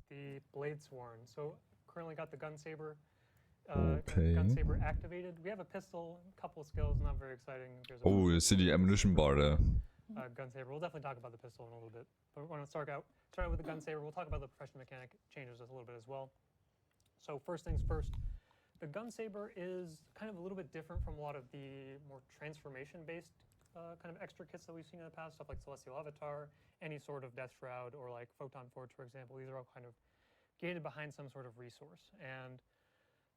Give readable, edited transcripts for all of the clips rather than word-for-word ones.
the Bladesworn. So currently got the gun saber. Okay. Gun saber activated. We have a pistol, a couple of skills, not very exciting. Oh, you see the ammunition bar there. Gun saber. We'll definitely talk about the pistol in a little bit. But we're going to start out with the gun saber. We'll talk about the profession mechanic changes a little bit as well. So first things first, the gun saber is kind of a little bit different from a lot of the more transformation-based kind of extra kits that we've seen in the past, stuff like Celestial Avatar, any sort of Death Shroud, or like Photon Forge, for example. These are all kind of gated behind some sort of resource. And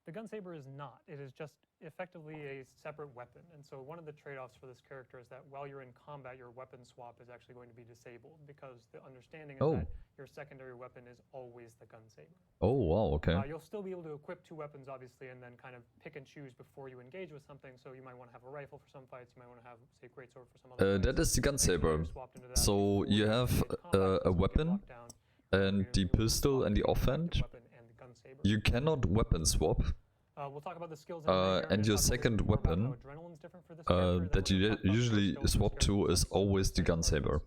the gun saber is not. It is just effectively a separate weapon. And so one of the trade-offs for this character is that while you're in combat, your weapon swap is actually going to be disabled, because the understanding is that your secondary weapon is always the gun saber. Oh, wow, okay. You'll still be able to equip two weapons, obviously, and then kind of pick and choose before you engage with something. So you might want to have a rifle for some fights, you might want to have, say, a greatsword for some other fights. That is the gun saber. So you have a weapon and the pistol and the offhand. You cannot weapon swap. We'll talk about the skills and your second weapon that you usually swap to is always the gun saber.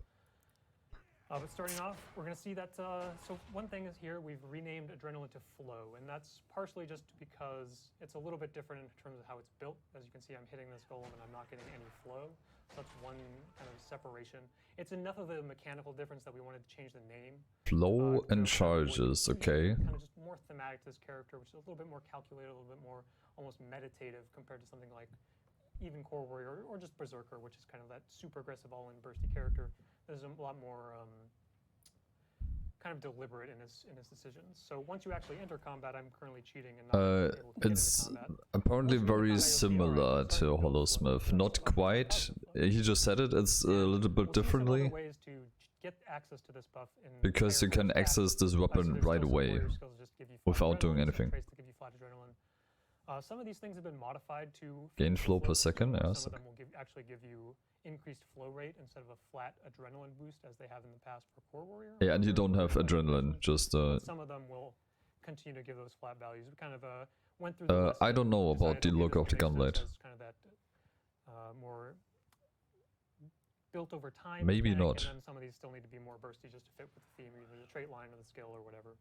But starting off, we're going to see that, so one thing is here, we've renamed Adrenaline to Flow, and that's partially just because it's a little bit different in terms of how it's built. As you can see, I'm hitting this golem and I'm not getting any flow. So that's one kind of separation. It's enough of a mechanical difference that we wanted to change the name. Flow and charges, okay. Kind of just more thematic to this character, which is a little bit more calculated, a little bit more almost meditative compared to something like even Core Warrior or just Berserker, which is kind of that super aggressive, all-in bursty character. There's a lot more kind of deliberate in his decisions. So once you actually enter combat, I'm currently cheating and not able to get it's into combat. apparently very similar to Holosmith. Not quite. He just said it. It's a little bit differently. Ways to get access to this buff in because you can access this weapon right away without doing anything. Some of these things have been modified to gain flow per second. Yeah, some of them will actually give you increased flow rate instead of a flat adrenaline boost as they have in the past for Core Warrior. Yeah, and you don't have adrenaline, just some of them will continue to give those flat values. We kind of went through the I don't know about the look of the gunblade. Kind of that more built over time. Maybe not. And then some of these still need to be more bursty just to fit with the theme, either the trait line or the skill or whatever.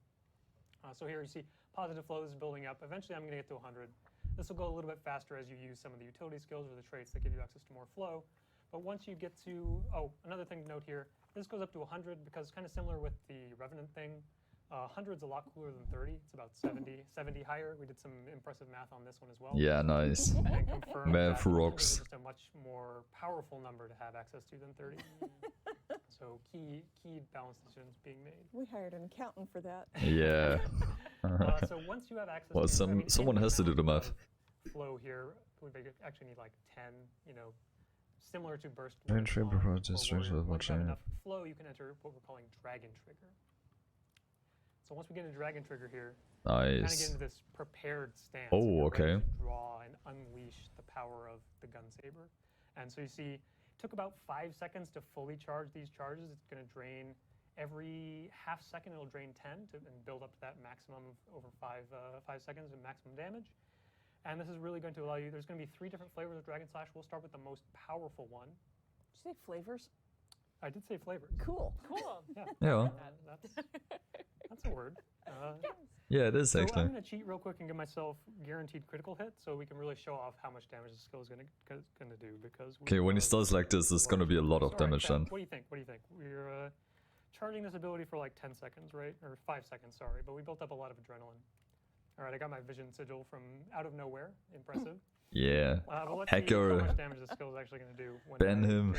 So here you see positive flow is building up. Eventually I'm going to get to 100. This will go a little bit faster as you use some of the utility skills or the traits that give you access to more flow. But once you get to, another thing to note here, this goes up to 100 because it's kind of similar with the Revenant thing. 100 is a lot cooler than 30. It's about 70 higher. We did some impressive math on this one as well. Yeah, nice. And confirmed math that rocks. It's just a much more powerful number to have access to than 30. So key balance decisions being made. We hired an accountant for that. Yeah. So once you have access well, to someone has to do the math. Flow here, we actually need like 10, similar to burst. Enough flow, you can enter what we're calling Dragon Trigger. So once we get into Dragon Trigger here, nice. kind of get into this prepared stance. Oh, okay. Draw and unleash the power of the gun saber. And so you see, it took about 5 seconds to fully charge these charges. It's going to drain every half second. It'll drain 10 and build up to that maximum of over 5 seconds of maximum damage. And this is really going to allow you, there's going to be 3 different flavors of Dragon Slash. We'll start with the most powerful one. Did you say flavors? I did say flavors. Cool. Yeah. That's a word. Yeah, it is so actually. I'm going to cheat real quick and give myself guaranteed critical hit so we can really show off how much damage this skill is going to do. Because okay, when he starts like this, it's going to be a lot of damage then. What do you think? We're charging this ability for like 10 seconds, right? Or 5 seconds, sorry. But we built up a lot of adrenaline. All right, I got my vision sigil from out of nowhere. Impressive. Yeah. But let's Hacker. see how much damage this skill is actually going to do. Ban him.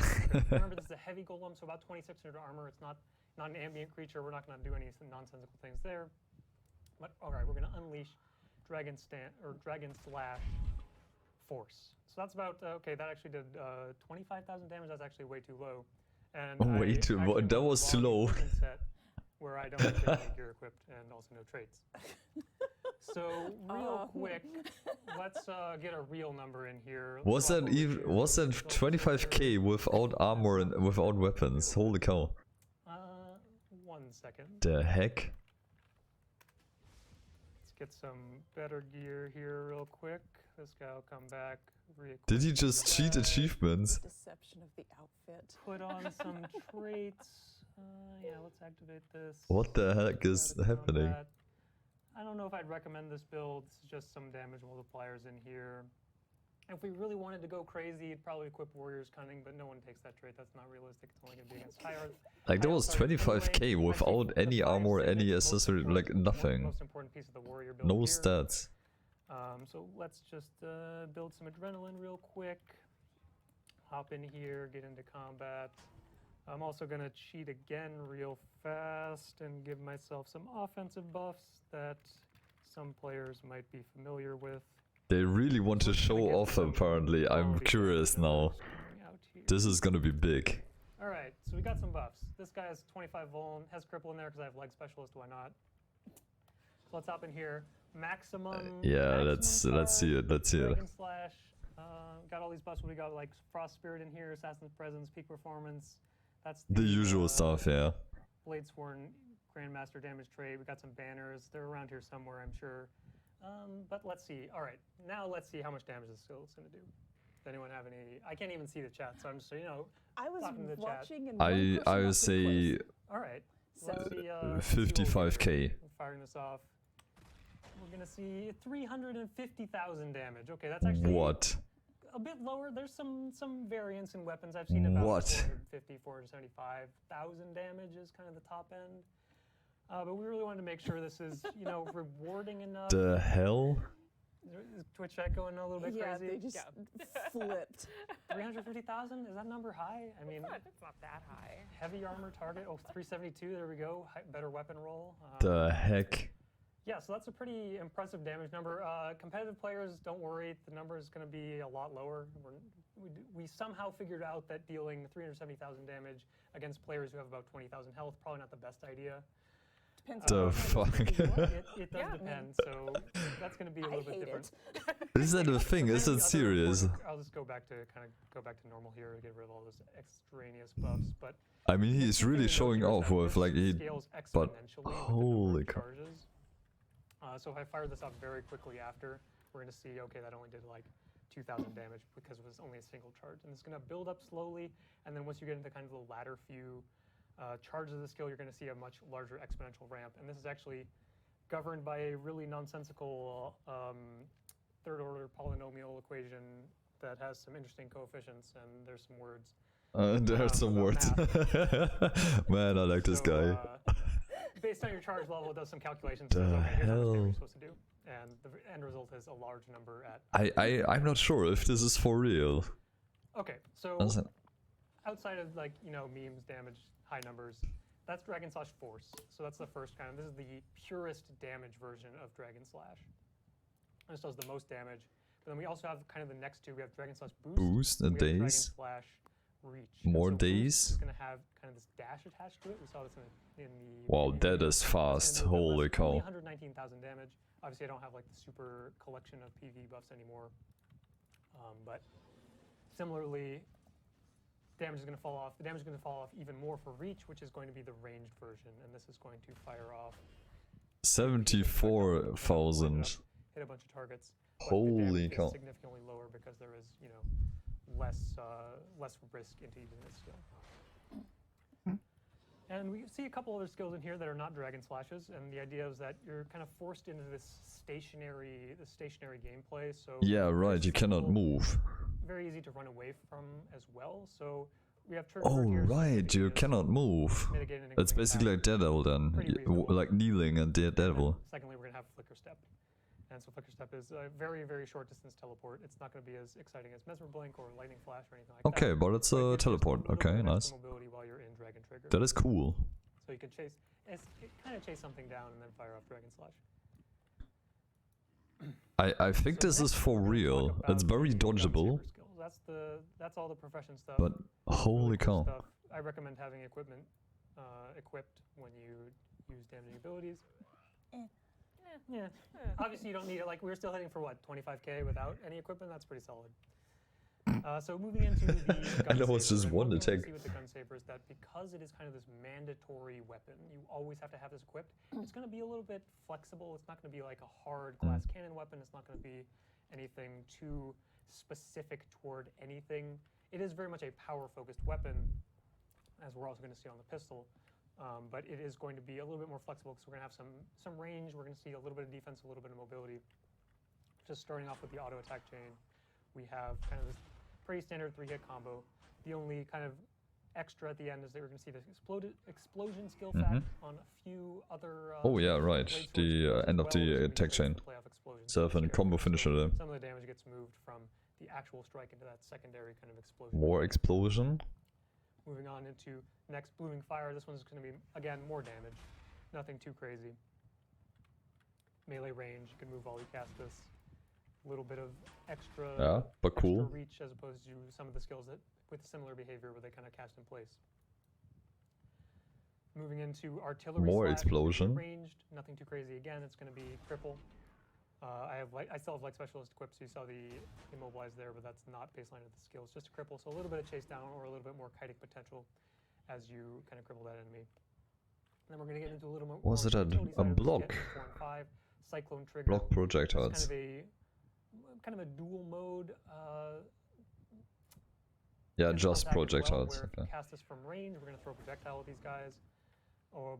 Remember, this is a heavy golem, so about 2600 armor. It's not an ambient creature. We're not going to do any nonsensical things there. But all right, we're going to unleash Dragon Slash Force. So that's about okay. That actually did 25,000 damage. That's actually way too low. And way too low. That was too low. Where I don't have any gear equipped and also no traits. So real quick, let's get a real number in here. Was that 25k without armor and without weapons? Holy cow! 1 second. The heck? Let's get some better gear here real quick. This guy will come back. Did he just cheat achievements? Deception of the outfit. Put on some traits. Yeah, let's activate this. What the heck is Out of happening? combat. I don't know if I'd recommend this build. This is just some damage multipliers in here. If we really wanted to go crazy, you'd probably equip Warrior's Cunning, but no one takes that trait. That's not realistic. It's only going to be against high art. Like that was 25k without any armor, any accessory, like nothing. Most important piece of the warrior build No here. stats. So let's just build some adrenaline real quick. Hop in here, get into combat. I'm also going to cheat again real fast and give myself some offensive buffs that some players might be familiar with. They really want to show off apparently. I'm curious now. This is gonna be big. Alright, so we got some buffs. This guy has 25 vuln, has cripple in there because I have leg specialist, why not? So let's hop in here. Maximum. Yeah, maximum let's see it. Let's see it. Dragon Slash. Got all these buffs. We got like Frost Spirit in here, Assassin's Presence, Peak Performance. That's The usual stuff, yeah. Bladesworn Grandmaster damage trait. We got some banners. They're around here somewhere, I'm sure. But let's see. All right, now let's see how much damage this skill is going to do. Does anyone have any? I can't even see the chat, so I'm just I was talking to the chat. watching and I would say All right, So- let's see. Let's see what we do. 55k. I'm firing this off. We're gonna see 350,000 damage. Okay, that's actually What? a bit lower. There's some variance in weapons. I've seen about What? 450, 475,000 damage is kind of the top end. But we really wanted to make sure this is, rewarding enough. The hell? Is Twitch chat going a little bit Yeah, crazy? they just flipped. 350,000? Is that number high? I mean, It's not that high. heavy armor target. Oh, 372. There we go. Better weapon roll. The heck? Yeah, so that's a pretty impressive damage number. Competitive players, don't worry. The number is going to be a lot lower. We somehow figured out that dealing 370,000 damage against players who have about 20,000 health, probably not the best idea. Depends The on fuck? It does Yeah. depend, so that's going to be a I little bit hate different. it. Is that a thing? Is it serious? I'll just go back to normal here and get rid of all those extraneous buffs. But I mean, he's the really thing to showing note here is off that with this like he. scales but exponentially with the number of holy cow. charges. So if I fire this off very quickly after, we're going to see, okay, that only did like 2,000 damage because it was only a single charge. And it's going to build up slowly, and then once you get into kind of the latter few charges of the skill, you're going to see a much larger exponential ramp. And this is actually governed by a really nonsensical third-order polynomial equation that has some interesting coefficients, and there's some words. There's some about words. Man, I like this guy. Based on your charge level, it does some calculations. The Says, okay, here's how much damage hell? you're supposed to do, and the end result is a large number at. I'm not sure if this is for real. Okay, so Does it? outside of memes, damage, high numbers, that's Dragon Slash Force. So that's the first kind. This is the purest damage version of Dragon Slash. This does the most damage. But then we also have kind of the next two. We have Dragon Slash Boost. Boost we and have Dragon days. Slash Reach. More Boost days? is going to have kind of this dash attached to it. We saw this in the. Wow, in that the- is fast. and Holy that's only cow. 119,000 damage. Obviously, I don't have like the super collection of PV buffs anymore. But similarly, damage is going to fall off. The damage is going to fall off even more for Reach, which is going to be the ranged version, and this is going to fire off 74,000. hit a bunch of targets. But the Holy damage cow. is significantly lower because there is, less risk into using this skill. And we see a couple other skills in here that are not Dragon Slashes, and the idea is that you're kind of forced into this stationary gameplay. So Yeah, right, you cannot simple, move. Very easy to run away from as well. So we have Oh, right, you cannot move. Mitigate an It's incoming basically like attack. Daredevil then. Pretty reasonable. Like kneeling and Daredevil. Secondly, we're going to have Flicker Step. And so Flicker Step is a very, very short distance teleport. It's not going to be as exciting as Mesmer Blink or Lightning Flash or anything like Okay, that. but it's But it a gives you just teleport. little bit Okay, of nice. extra mobility while you're in Dragon Trigger. That is cool. So you can kind of chase something down and then fire off Dragon Slash. I think So this is next for we're gonna real. talk It's about very the Gun dodgeable. Saber skills. That's all the profession stuff. But holy Really cool cow. stuff. I recommend having equipment equipped when you use damaging abilities. Yeah. Obviously, you don't need it. Like, we're still hitting for what, 25k without any equipment? That's pretty solid. So moving into the gun I know it's saber, just and one thing we attack. see with the gun saber is that because it is kind of this mandatory weapon, you always have to have this equipped. It's going to be a little bit flexible. It's not going to be like a hard glass cannon weapon. It's not going to be anything too specific toward anything. It is very much a power-focused weapon, as we're also going to see on the pistol. but it is going to be a little bit more flexible because we're going to have some range. We're going to see a little bit of defense, a little bit of mobility. Just starting off with the auto attack chain, we have kind of this pretty standard 3-hit combo. The only kind of extra at the end is that we're going to see this explosion skill fact on a few other. Oh yeah, right. Bladesworn The skills as end of well, the so we attack use chain. to play off explosions. Self and combo finisher there. Some of the damage gets moved from the actual strike into that secondary kind of explosion. More explosion. Moving on into next blooming fire. This one's going to be again more damage. Nothing too crazy. Melee range. You can move volley cast this. A little bit of extra, but cool. extra reach as opposed to some of the skills that with similar behavior where they kind of cast in place. Moving into artillery. More slash, explosion. Ranged. Nothing too crazy. Again, it's going to be cripple. I still have like specialist equipped, so you saw the immobilize there, but that's not baseline of the skill. It's just a cripple, so a little bit of chase down or a little bit more kiting potential as you kind of cripple that enemy. And then we're going to get into a little more. Was it a block? 4 and 5, cyclone trigger. Block projectiles. Kind of a dual mode. Yeah, just attack as well, projectiles. where if Okay. you cast this from range, we're going to throw a projectile at these guys.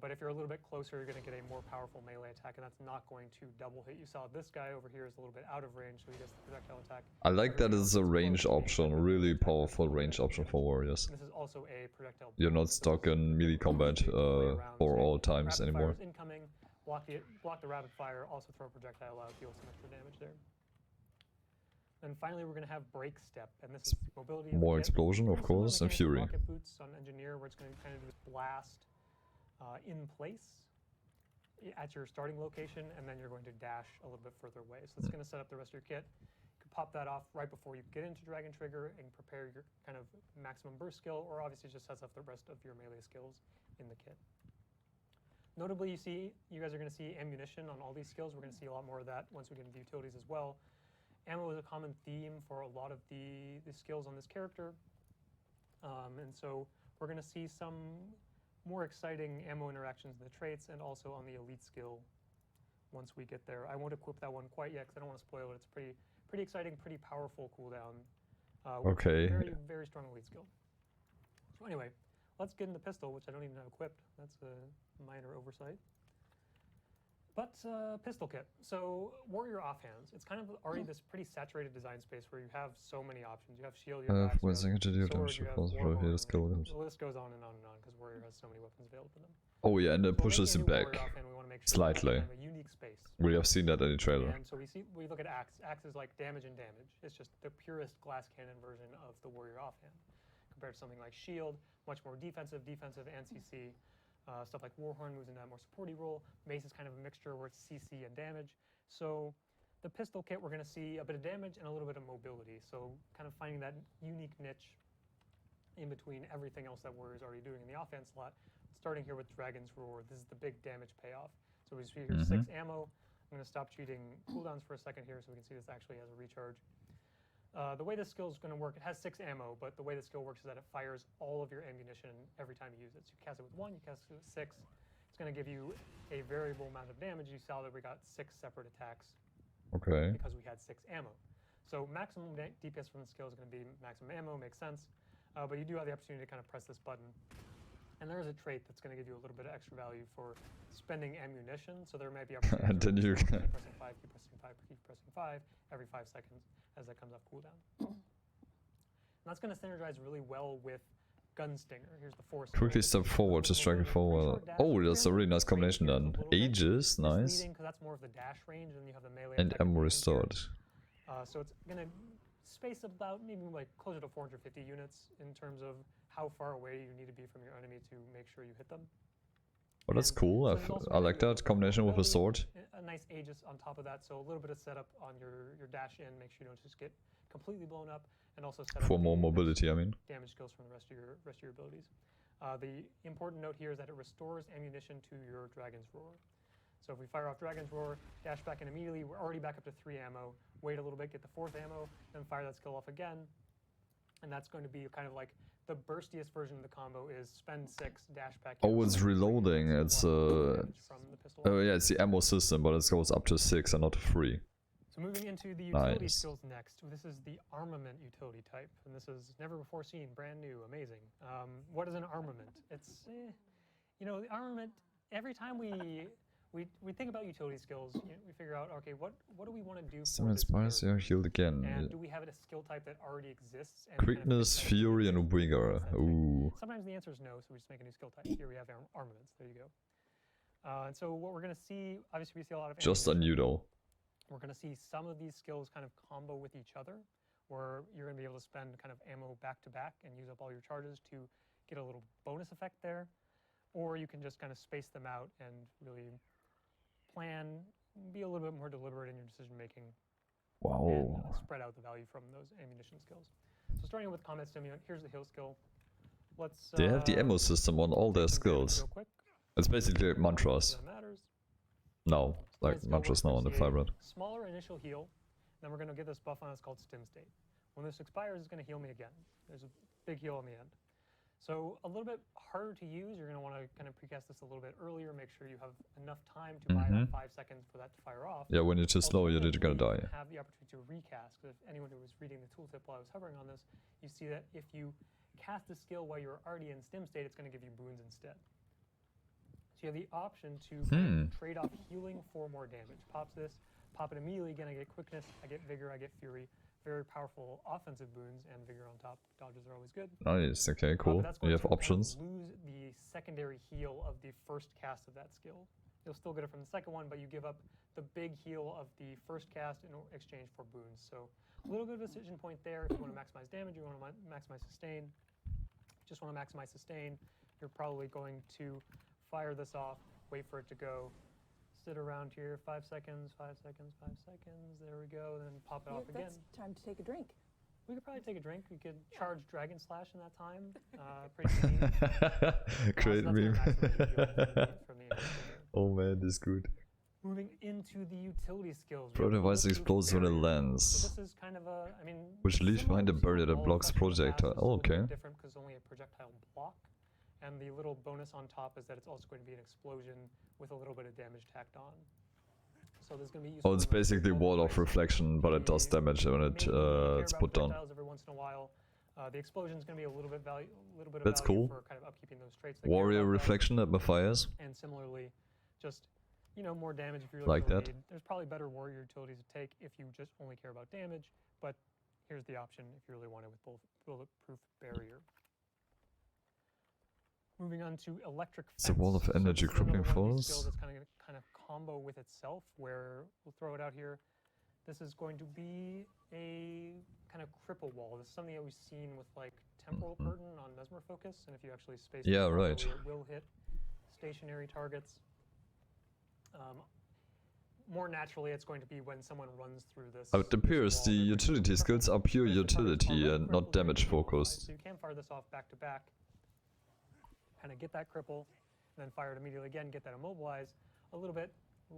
But if you're a little bit closer, you're going to get a more powerful melee attack, and that's not going to double hit. You saw this guy over here is a little bit out of range, so he gets the projectile attack. I like that it's a range option, really powerful range option for warriors. This is also a projectile. You're not stuck in melee combat for all times Rapid anymore. fire's incoming. Block the rapid fire. Also throw a projectile out. Deal some extra damage there. And finally, we're going to have break step, and this is mobility. Of More the kit. explosion, of Similar course, and mechanic to fury. Rocket boots on engineer, where it's going to kind of do this blast in place at your starting location, and then you're going to dash a little bit further away. So it's going to set up the rest of your kit. You can pop that off right before you get into Dragon Trigger and prepare your kind of maximum burst skill, or obviously just sets up the rest of your melee skills in the kit. Notably, you guys are going to see ammunition on all these skills. We're going to see a lot more of that once we get into utilities as well. Ammo is a common theme for a lot of the skills on this character. And so we're going to see some more exciting ammo interactions in the traits and also on the elite skill once we get there. I won't equip that one quite yet because I don't want to spoil it. It's pretty exciting, pretty powerful cooldown. Okay. Very, very strong elite skill. So anyway, let's get into pistol, which I don't even have equipped. That's a minor oversight. But pistol kit. So warrior offhands. It's kind of already this pretty saturated design space where you have so many options. You have shield, you have axe, you have sword, you have warhorn. The list goes on and on and on because warrior has so many weapons available to them. Oh yeah, and it So pushes making you a back warrior offhand, we want to make sure that slightly. we have a unique space. We have seen that in the trailer. And so we look at axe. Axe is like damage and damage. It's just the purest glass cannon version of the warrior offhand compared to something like shield, much more defensive, and CC. Stuff like Warhorn moves into that more supporty role. Mace is kind of a mixture where it's CC and damage. So the pistol kit, we're going to see a bit of damage and a little bit of mobility. So kind of finding that unique niche in between everything else that Warrior's already doing in the offense slot. Starting here with Dragon's Roar. This is the big damage payoff. So we see here 6 ammo. I'm going to stop cheating cooldowns for a second here so we can see this actually has a recharge. The way this skill is going to work, it has 6 ammo, but the way the skill works is that it fires all of your ammunition every time you use it. So you cast it with 1, you cast it with 6. It's going to give you a variable amount of damage. You saw that we got 6 separate attacks because we had 6 ammo. So maximum DPS from the skill is going to be maximum ammo, makes sense. But you do have the opportunity to kind of press this button. And there is a trait that's going to give you a little bit of extra value for spending ammunition. So there might be opportunities. And then you keep pressing 5, keep pressing 5, keep pressing 5 every 5 seconds as that comes off cooldown. And that's going to synergize really well with Gunstinger. Here's the force. Quickly step forward to strike it forward. Oh, that's a really nice combination then. Aegis, nice. Because that's more of the dash range, and then you have the melee. And attack ammo range here. restored. So it's going to space about maybe like closer to 450 units in terms of how far away you need to be from your enemy to make sure you hit them. Oh, that's cool. I like that combination with a sword. A nice Aegis on top of that, so a little bit of setup on your dash in, make sure you don't just get completely blown up, and also set up For more mobility, I mean. damage skills from the rest of your abilities. The important note here is that it restores ammunition to your Dragon's Roar. So if we fire off Dragon's Roar, dash back in immediately, we're already back up to 3 ammo. Wait a little bit, get the 4th ammo, then fire that skill off again, and that's going to be kind of like the burstiest version of the combo is spend 6, dash back in. Oh, it's reloading. It's from the pistol. yeah, it's the ammo system, but it goes up to 6 and not to 3. So moving into the utility Nice. skills next. This is the armament utility type, and this is never before seen, brand new, amazing. What is an armament? you know, the armament. Every time we think about utility skills, you know, we figure out, okay, what do we want to do Some for this inspires you character? healed again. And do we have a skill type that already exists? And kind of Quickness, fits that Fury, skill and type? Vigor. Fits that type? Ooh. Sometimes the answer is no, so we just make a new skill type. Here we have armaments. There you go. And so what we're going to see, obviously we see a lot of Just a ammunition. noodle. We're going to see some of these skills kind of combo with each other, where you're going to be able to spend kind of ammo back to back and use up all your charges to get a little bonus effect there. Or you can just kind of space them out and really plan, be a little bit more deliberate in your decision making, and Wow. spread out the value from those ammunition skills. So starting with combat stimulant, here's the heal skill. Let's. They have the ammo system on all their take some damage skills. real quick. It's basically like mantras. That matters. No, like Let's go mantras with now on the see a Firebird. Smaller initial heal. Then we're going to get this buff on us called Stim State. When this expires, it's going to heal me again. There's a big heal on the end. So a little bit harder to use. You're going to want to kind of precast this a little bit earlier. Make sure you have enough time to buy about 5 seconds for that to fire off. Yeah, when you're too slow, you're gonna Alternatively, die. Have the opportunity to recast. If anyone who was reading the tooltip while I was hovering on this, you see that if you cast a skill while you're already in Stim State, it's going to give you boons instead. So you have the option to kind of trade off healing for more damage. Pops this, pop it immediately. Again, I get quickness, I get vigor, I get fury. Very powerful offensive boons, and vigor on top. Dodges are always good. Nice, okay, cool. But that's going You have to kind of options. lose the secondary heal of the first cast of that skill. You'll still get it from the second one, but you give up the big heal of the first cast in exchange for boons. So a little bit of a decision point there. If you want to maximize damage, you want to maximize sustain. Just want to maximize sustain, you're probably going to fire this off, wait for it to go, sit around here, 5 seconds, 5 seconds, 5 seconds, there we go, then pop it off again. That's time to take a drink. We could probably take a drink. We could charge Dragon Slash in that time. Pretty convenient. Great So that's meme. our maximum heal from the Oh man, this is good. Moving into the utility skills. Pro device explodes when it lands, So this is kind of a, I mean, which leaves similar behind a to barrier that all blocks effective projectile. classes, Oh, it's a little okay. different because only a projectile block. And the little bonus on top is that it's also going to be an explosion with a little bit of damage tacked on. So there's going to be Oh, it's basically wall of reflection, but it does damage when it's put down. Every once in a while. The explosion is going to be a little bit value, That's cool. for kind of upkeeping those traits. that care Warrior about that. reflection at my fires. And similarly, just, you know, more damage if you really Like feel that. the need. There's probably better warrior utilities to take if you just only care about damage, but here's the option if you really want it with bulletproof barrier. Moving on to electric It's a wall of fence. So energy this is another crippling one of these skills force. that's kind of combo with itself, where we'll throw it out here. This is going to be a kind of cripple wall. This is something that we've seen with like temporal curtain on Mesmer Focus, and if you actually space it Yeah, properly, right. it will hit stationary targets. More naturally, it's going to be when someone runs through this. It appears the utility skills are pure utility and not damage focused. So you can fire this off back to back, kind of get that cripple, and then fire it immediately again, get that immobilize. A little bit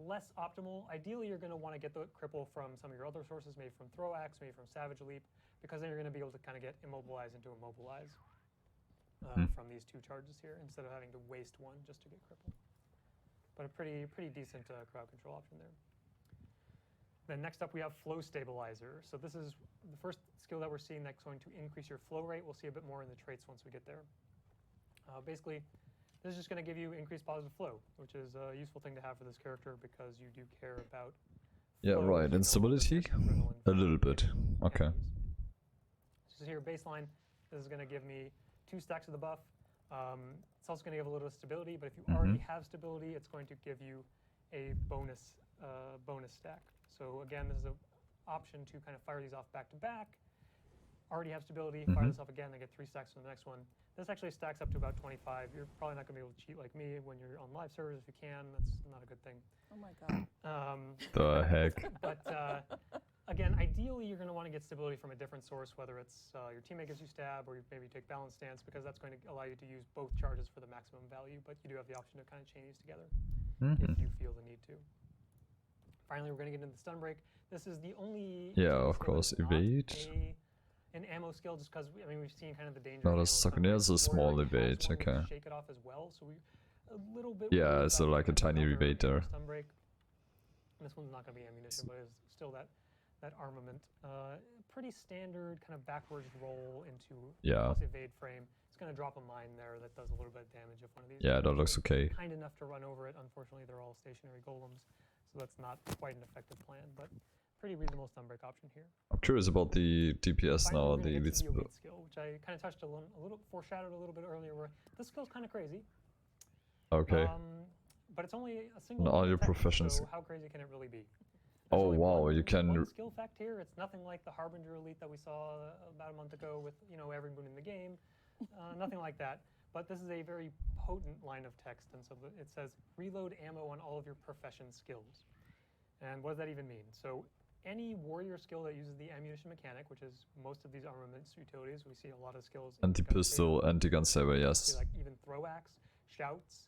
less optimal. Ideally, you're going to want to get the cripple from some of your other sources, maybe from Throw Axe, maybe from Savage Leap, because then you're going to be able to kind of get immobilize into immobilize from these two charges here, instead of having to waste one just to get cripple. But a pretty decent crowd control option there. Then next up we have Flow Stabilizer. So this is the first skill that we're seeing that's going to increase your flow rate. We'll see a bit more in the traits once we get there. Basically, this is just going to give you increased positive flow, which is a useful thing to have for this character because you do care about Yeah, flow, right. you know, Instability? adrenaline A little bit. Okay. So here, baseline, this is going to give me 2 stacks of the buff. It's also going to give a little stability, but if you already have stability, it's going to give you a bonus stack. So again, this is an option to kind of fire these off back to back. Already have stability, fire this off again, I get 3 stacks for the next one. This actually stacks up to about 25. You're probably not going to be able to cheat like me when you're on live servers. If you can, that's not a good thing. Oh my god. The heck? But again, ideally, you're going to want to get stability from a different source, whether it's your teammate gives you stab, or you maybe take balance stance, because that's going to allow you to use both charges for the maximum value. But you do have the option to kind of chain these together if you feel the need to. Finally, we're going to get into the stun break. This is the only Yeah, of skill course, that's not evade. an ammo skill, just because I mean we've seen kind of the danger. Not of a ammo suck- stun there's a breaks, small where it has evade, one with okay. Shake it off as well, so we a little bit. Yeah, worried it's about like a kind of tiny another rebate there. Stun break. This one's not going to be ammunition, but it's still that armament. Pretty standard kind of backwards roll into Yeah. plus evade frame. It's It's going to drop a mine there that does a little bit of damage if one of these. Yeah, that looks okay. Kind enough to run over it. Unfortunately, they're all stationary golems, so that's not quite an effective plan, but pretty reasonable stunbreak option here. I'm curious about the DPS Finally, now, we're gonna the get elite to the skill. elite skill, which I kind of touched a little, foreshadowed a little bit earlier, where this skill's kind of crazy. Okay. But it's only a single. And all your tech, professions. So how crazy can it really be? Oh, There's only wow, one- you can- one skill fact here. It's nothing like the Harbinger Elite that we saw about a month ago with every moon in the game. Nothing like that. But this is a very potent line of text, and so it says reload ammo on all of your profession skills. And what does that even mean? So any warrior skill that uses the ammunition mechanic, which is most of these armaments utilities, we see a lot of skills. Anti-pistol, anti-gun saber, yes. Like even throw axe, shouts,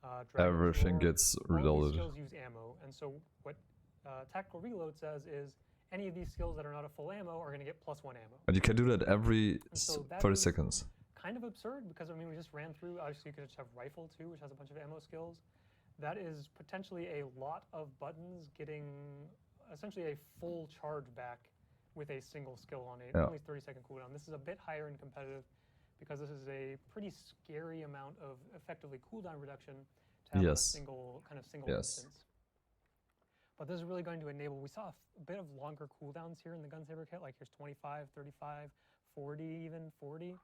dragon's Everything roar, gets all these reloaded. skills use ammo, and so what tactical reload says is any of these skills that are not a full ammo are going to get +1 ammo. And you can do that every So that 30 is seconds. Kind of absurd because I mean we just ran through. Obviously, you could just have rifle too, which has a bunch of ammo skills. That is potentially a lot of buttons getting essentially a full charge back with a single skill on a only 30-second cooldown. This is a bit higher in competitive because this is a pretty scary amount of effectively cooldown reduction to have on a single instance. But this is really going to enable, we saw a bit of longer cooldowns here in the Gunsaber kit, like here's 25, 35, 40, even 40.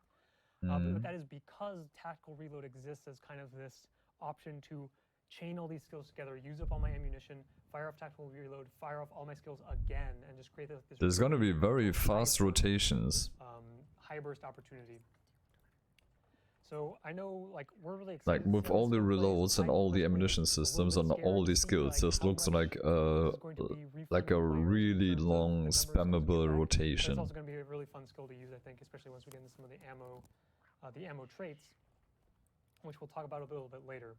But that is because tactical reload exists as kind of this option to chain all these skills together, use up all my ammunition, fire off tactical reload, fire off all my skills again, and just create this. There's gonna be very fast rotations. High burst opportunity. So I know, like, we're really excited. Like with all the reloads and all the ammunition systems and all the skills, this looks like a really long spammable It's rotation. also going to be a really fun skill to use, I think, especially once we get into some of the ammo traits, which we'll talk about a little bit later.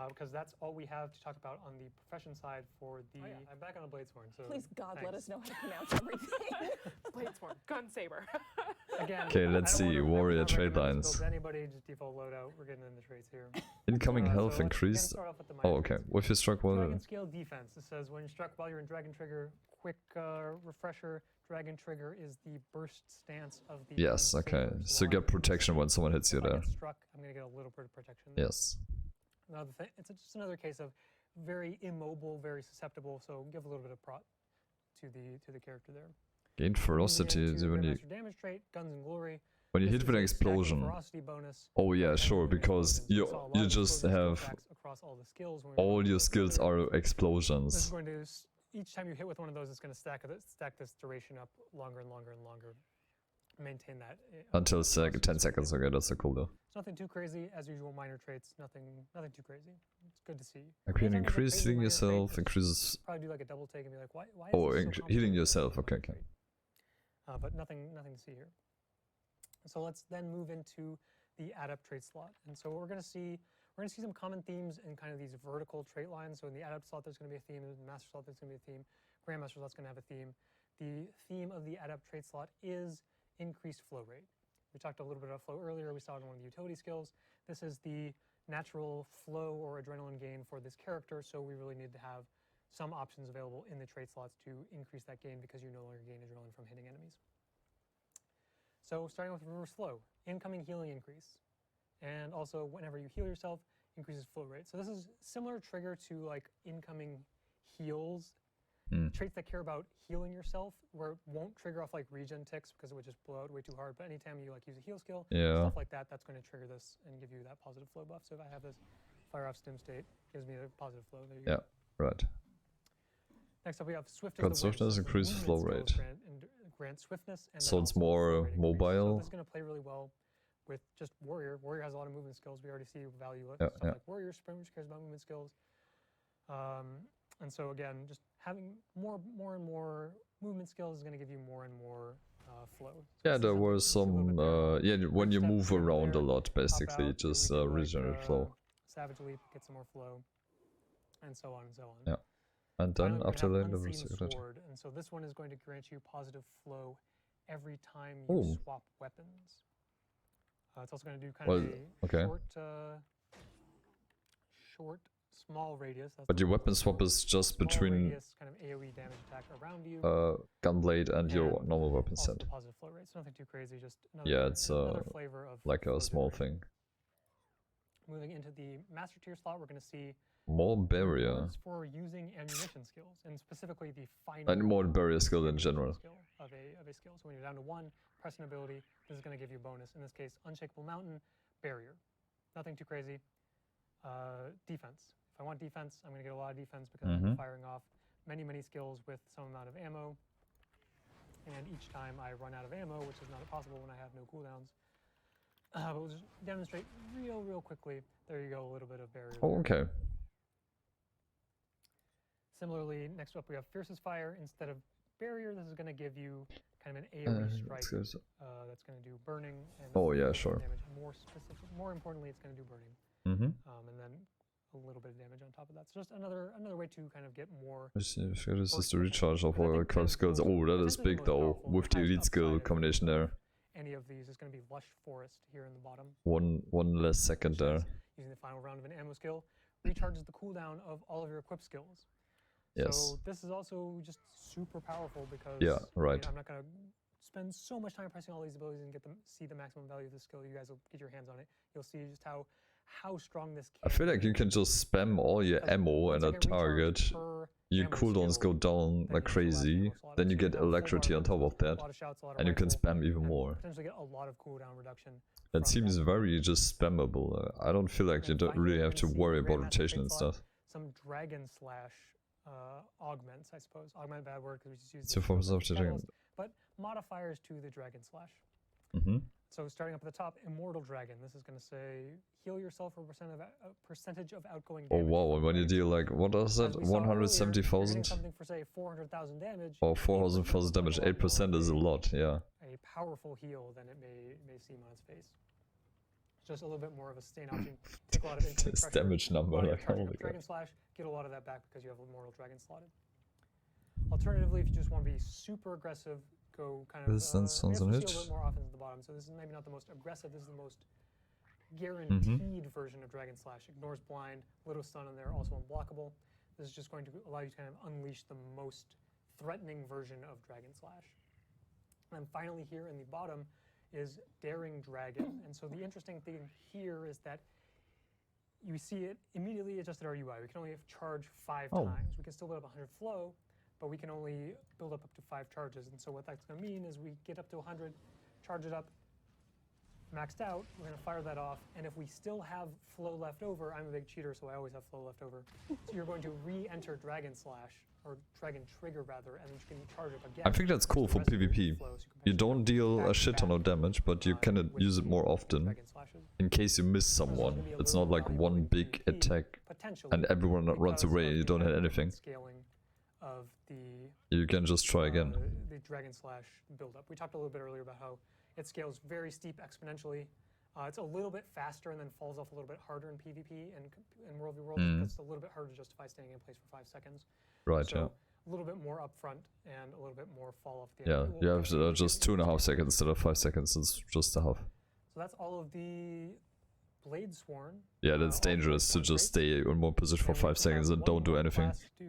Because that's all we have to talk about on the profession side for the... I'm back on the Bladesworn, so Please, God, let thanks. us know how to pronounce everything. Bladesworn, Gunsaber. Again, Okay, let's I don't see, wanna- warrior I don't trade recommend this lines. build to anybody, just default loadout. We're getting into traits here. Incoming So health let's again increased. start off with the Oh, minor okay. traits. With your struck while Dragon scale defense. It says when you're struck while you're in Dragon Trigger, quick refresher, Dragon Trigger is the burst stance of the... yes, okay. Gunsaber. So you a lot get protection when someone hits you if I there. get struck, I'm going to get a little bit of protection there. Yes. Another thing, it's just another case of very immobile, very susceptible, so give a little bit of prot to the character there. Gain ferocity Moving into when you Grandmaster damage trait, Guns and Glory. hit This with an is a stacking explosion. ferocity bonus. Oh yeah, and sure, an because explosion. So we saw a lot you of just explosion skill have stacks across all the skills when we were all running your those skills together. are This is explosions going to each time you hit with one of those, it's going to stack this duration up longer and longer and longer. Maintain that until 10 seconds. Okay, that's a cooldown. It's nothing too crazy, as usual. Minor traits, nothing too crazy. It's good to see. Okay, Anytime you get increase crazy healing minor trait, yourself, increases. probably do like a double take and be like, why is Oh, this so healing complicated? yourself. Minor Okay, okay. trait. But nothing to see here. So let's then move into the adept trait slot. And so what we're going to see some common themes in kind of these vertical trait lines. So in the adept slot, there's going to be a theme. In the master slot, there's going to be a theme. Grandmaster slot's going to have a theme. The theme of the adept trait slot is increased flow rate. We talked a little bit about flow earlier. We saw it in one of the utility skills. This is the natural flow or adrenaline gain for this character, so we really need to have some options available in the trait slots to increase that gain because you no longer gain adrenaline from hitting enemies. So starting with reverse flow, incoming healing increase. And also whenever you heal yourself, increases flow rate. So this is similar trigger to like incoming heals. Traits that care about healing yourself, where it won't trigger off like regen ticks because it would just blow out way too hard. But anytime you like use a heal skill, stuff like that, that's going to trigger this and give you that positive flow buff. So if I have this fire off stim state, gives me a positive flow. There you go. Right. Next up, we have swift Got as the wind. swiftness, So this is increases movement flow skills rate. grant swiftness, and So then it's also more flow rate increase. So mobile. this is going to play really well with just warrior. Warrior has a lot of movement skills. We already see value with Yeah, stuff yeah. like warrior sprint, which cares about movement skills. And so again, just having more and more movement skills is going to give you more and more flow. So Yeah, this there is a- was this is a little some. bit there. Yeah, when you Step move over around a there, lot, hop basically, out, just we do, like, regenerate flow. Savage leap, get some more flow, and so on and so on. Yeah. And Finally, then we after have that, there was Unseen secret. Sword, and so this one is going to grant you positive flow every time you Oh. swap weapons. It's also going to do kind Well, of a okay. short small radius. That's But the your weapon swap is just small between radius kind of AoE damage attack around you. gunblade and your And normal weapon also set. the positive flow rate. So nothing too crazy. Just another, Yeah, it's another flavor of like a flow small generation. thing. Moving into the master tier slot, we're going to see More barrier. rewards for using ammunition skills, and specifically the final And more barrier skill in ammunition general. skill of a skill. So when you're down to 1, press an ability, this is going to give you a bonus. In this case, Unshakable Mountain, Barrier. Nothing too crazy. Defense. If I want defense, I'm going to get a lot of defense because I'm firing off many, many skills with some amount of ammo. And each time I run out of ammo, which is not possible when I have no cooldowns, but we'll just demonstrate real quickly. There you go, a little bit of barrier. Oh, okay. Similarly, next up we have Fiercest Fire. Instead of barrier, this is going to give you kind of an AoE strike that's going to do burning. And Oh, yeah, sure. Damage. More importantly, it's going to do burning. Mm-hmm. And then a little bit of damage on top of that. So just another way to kind of get more. This is the recharge of our equip skills. Oh, that is big though, with the elite skill combination there. Any of these is going to be Lush Forest here in the bottom. One less second there. Using the final round of an ammo skill, recharges the cooldown of all of your equip skills. Yes. So this is also just super powerful because Yeah, right. I mean, I'm not going to spend so much time pressing all these abilities and see the maximum value of the skill. You guys will get your hands on it. You'll see just how strong this can I feel like you can just spam all your ammo and a target. Your cooldowns go down like crazy. Then you get electricity on top of that, and you can spam even more. Potentially get a lot of cooldown reduction. That seems very just spammable. I don't feel like you don't really have to worry about rotation and stuff. Some Dragon Slash augments, I suppose. Augment, bad word because we just use So forms of the dragon. but modifiers to the Dragon Slash. Mm-hmm. So starting up at the top, Immortal Dragon. This is going to say heal yourself for a percentage of outgoing Oh damage. wow, and when you deal like, what is it, 170,000? Something for say 400,000 damage. Or 400,000 damage, 8% is a lot, yeah. A powerful heal than it may seem on its face. Just a little bit more of a sustain option. Take a lot of incoming This pressure damage number, while you're like, charging holy up Dragon god. Slash, get a lot of that back because you have Immortal Dragon slotted. Alternatively, if you just want to be super aggressive, go kind of. Resistance I on guess the we'll see hit. a little bit more offense at the bottom. So this is maybe not the most aggressive. This is the most guaranteed version of Dragon Slash. Ignores blind, little stun in there, also unblockable. This is just going to allow you to kind of unleash the most threatening version of Dragon Slash. And finally, here in the bottom is Daring Dragon. And so the interesting thing here is that you see it immediately adjusted our UI. We can only charge 5 times. We can still build up 100 flow, but we can only build up to 5 charges. And so what that's going to mean is we get up to 100, charge it up, maxed out, we're going to fire that off. And if we still have flow left over, I'm a big cheater, so I always have flow left over. So you're going to re-enter Dragon Slash, or Dragon Trigger rather, and you can charge up again. I think that's cool for PvP. You don't deal a shit ton of damage, but you can use it more often. In case you miss someone, it's not like one big attack and everyone runs away and you don't hit anything. Of the You can just try again. The Dragon Slash build-up. We talked a little bit earlier about how it scales very steep exponentially. It's a little bit faster and then falls off a little bit harder in PvP and in World v. World because it's a little bit harder to justify staying in place for 5 seconds. Right, so yeah. A little bit more upfront and a little bit more fall off the Yeah, end. you have just 2.5 seconds instead of 5 seconds. It's just a half. So that's all of the Bladesworn. Yeah, that's dangerous to just stay in one position for 5 seconds and don't do anything. Last two